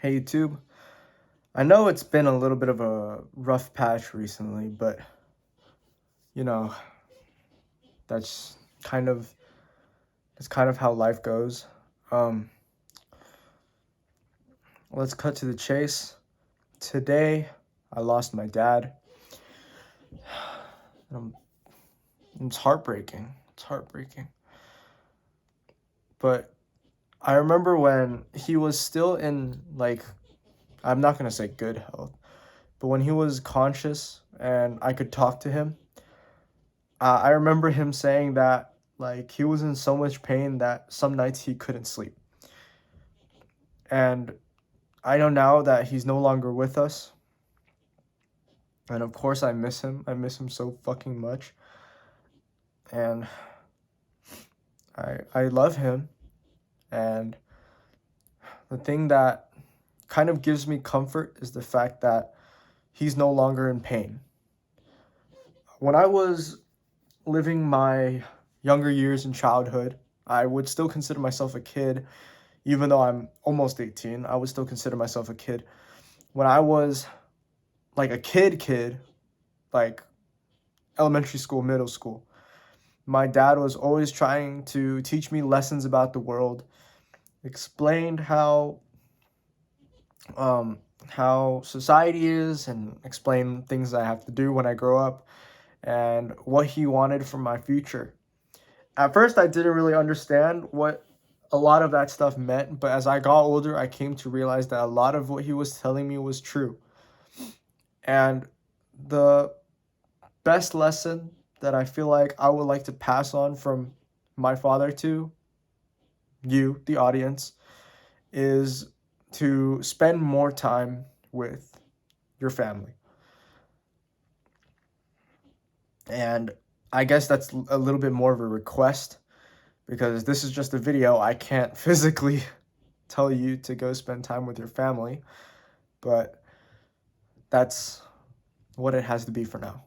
Hey YouTube, I know it's been a little bit of a rough patch recently, but you know, that's kind of how life goes. Um, let's cut to the chase. Today, I lost my dad. Um, it's heartbreaking. It's heartbreaking. But I remember when he was still in, like, I'm not gonna say good health, but when he was conscious and I could talk to him, I remember him saying that like he was in so much pain that some nights he couldn't sleep. And I know now that he's no longer with us. And of course I miss him. I miss him so fucking much. And I love him. And the thing that kind of gives me comfort is the fact that he's no longer in pain. When I was living my younger years in childhood, I would still consider myself a kid. Even though I'm almost 18, I would still consider myself a kid. When I was like a kid, like elementary school, middle school, my dad was always trying to teach me lessons about the world, explained how society is, and explain things I have to do when I grow up, and what he wanted for my future. At first, I didn't really understand what a lot of that stuff meant, but as I got older, I came to realize that a lot of what he was telling me was true. And the best lesson that I feel like I would like to pass on from my father to you, the audience, is to spend more time with your family. And I guess that's a little bit more of a request because this is just a video. I can't physically tell you to go spend time with your family, but that's what it has to be for now.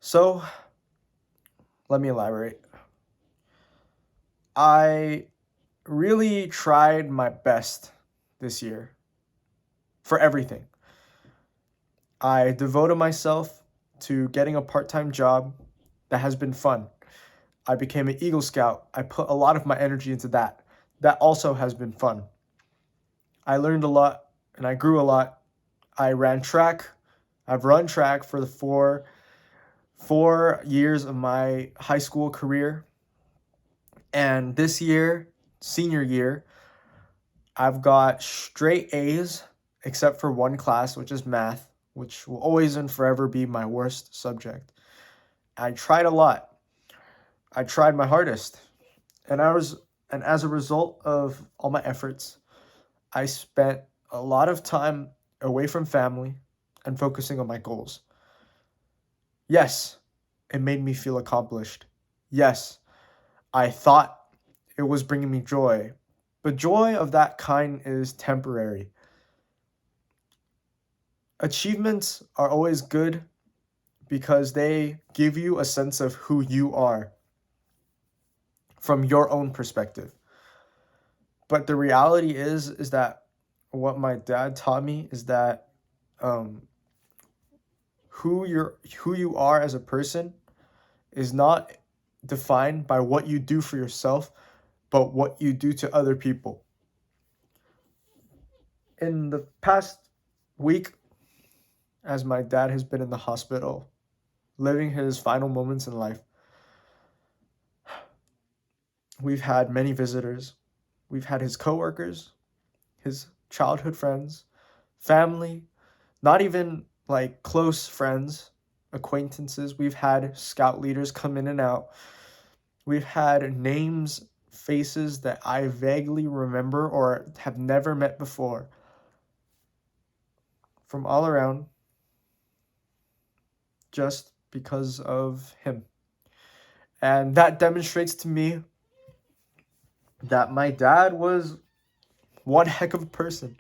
So, let me elaborate. I really tried my best this year for everything. I devoted myself to getting a part-time job that has been fun. I became an Eagle Scout. I put a lot of my energy into that. That also has been fun. I learned a lot and I grew a lot. I ran track. I've run track for the four years of my high school career. And this year, senior year, I've got straight A's except for one class, which is math, which will always and forever be my worst subject. I tried a lot. I tried my hardest. And as a result of all my efforts, I spent a lot of time away from family and focusing on my goals. Yes, it made me feel accomplished. Yes, I thought it was bringing me joy, but joy of that kind is temporary. Achievements are always good because they give you a sense of who you are from your own perspective. But the reality is that what my dad taught me is that um, who you are as a person is not defined by what you do for yourself, but what you do to other people. In the past week, as my dad has been in the hospital, living his final moments in life, we've had many visitors. We've had his coworkers, his childhood friends, family, not even like close friends, acquaintances. We've had scout leaders come in and out. We've had names, faces that I vaguely remember or have never met before from all around just because of him. And that demonstrates to me that my dad was one heck of a person.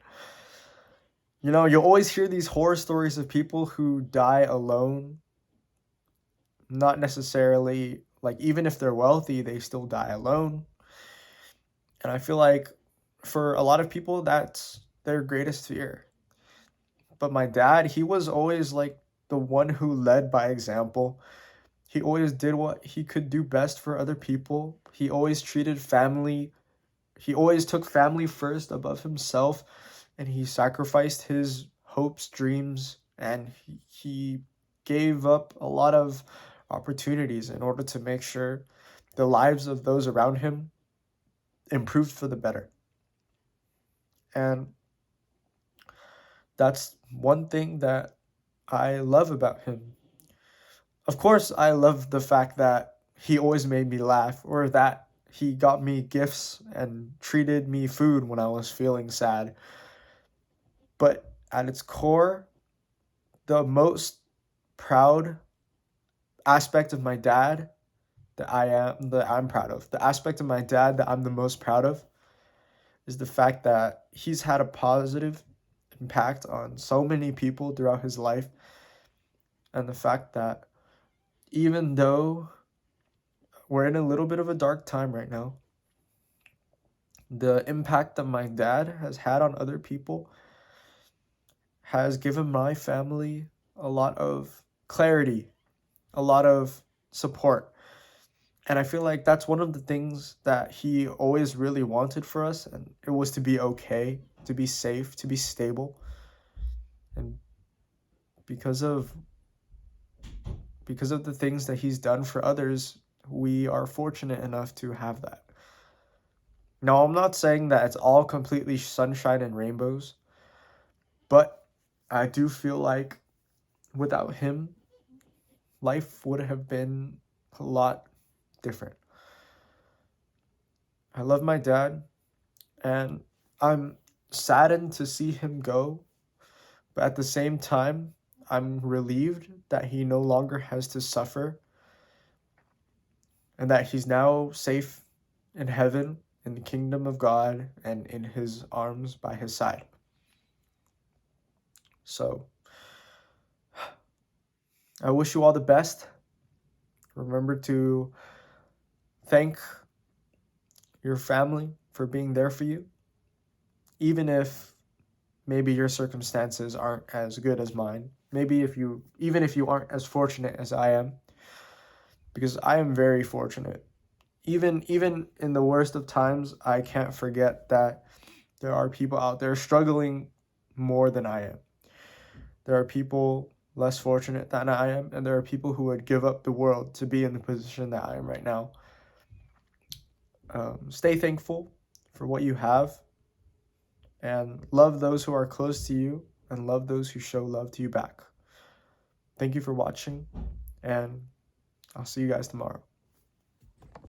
You know, you'll always hear these horror stories of people who die alone. Not necessarily, like, even if they're wealthy, they still die alone. And I feel like for a lot of people, that's their greatest fear. But my dad, he was always like the one who led by example. He always did what he could do best for other people. He always treated family, he always took family first above himself, and he sacrificed his hopes, dreams, and he gave up a lot of opportunities in order to make sure the lives of those around him improved for the better. And that's one thing that I love about him. Of course, I love the fact that he always made me laugh, or that he got me gifts and treated me food when I was feeling sad. But at its core, the most proud aspect of my dad that I'm proud of, the aspect of my dad that I'm the most proud of, is the fact that he's had a positive impact on so many people throughout his life, and the fact that even though we're in a little bit of a dark time right now, the impact that my dad has had on other people has given my family a lot of clarity, a lot of support. And I feel like that's one of the things that he always really wanted for us, and it was to be okay, to be safe, to be stable. And because of the things that he's done for others, we are fortunate enough to have that. Now, I'm not saying that it's all completely sunshine and rainbows, but I do feel like without him, life would have been a lot different. I love my dad, and I'm saddened to see him go, but at the same time, I'm relieved that he no longer has to suffer and that he's now safe in heaven, in the kingdom of God, and in his arms by his side. So, I wish you all the best. Remember to thank your family for being there for you, even if maybe your circumstances aren't as good as mine. Maybe even if you aren't as fortunate as I am, because I am very fortunate. Even in the worst of times, I can't forget that there are people out there struggling more than I am. There are people less fortunate than I am, and there are people who would give up the world to be in the position that I am right now. Stay thankful for what you have, and love those who are close to you, and love those who show love to you back. Thank you for watching, and I'll see you guys tomorrow.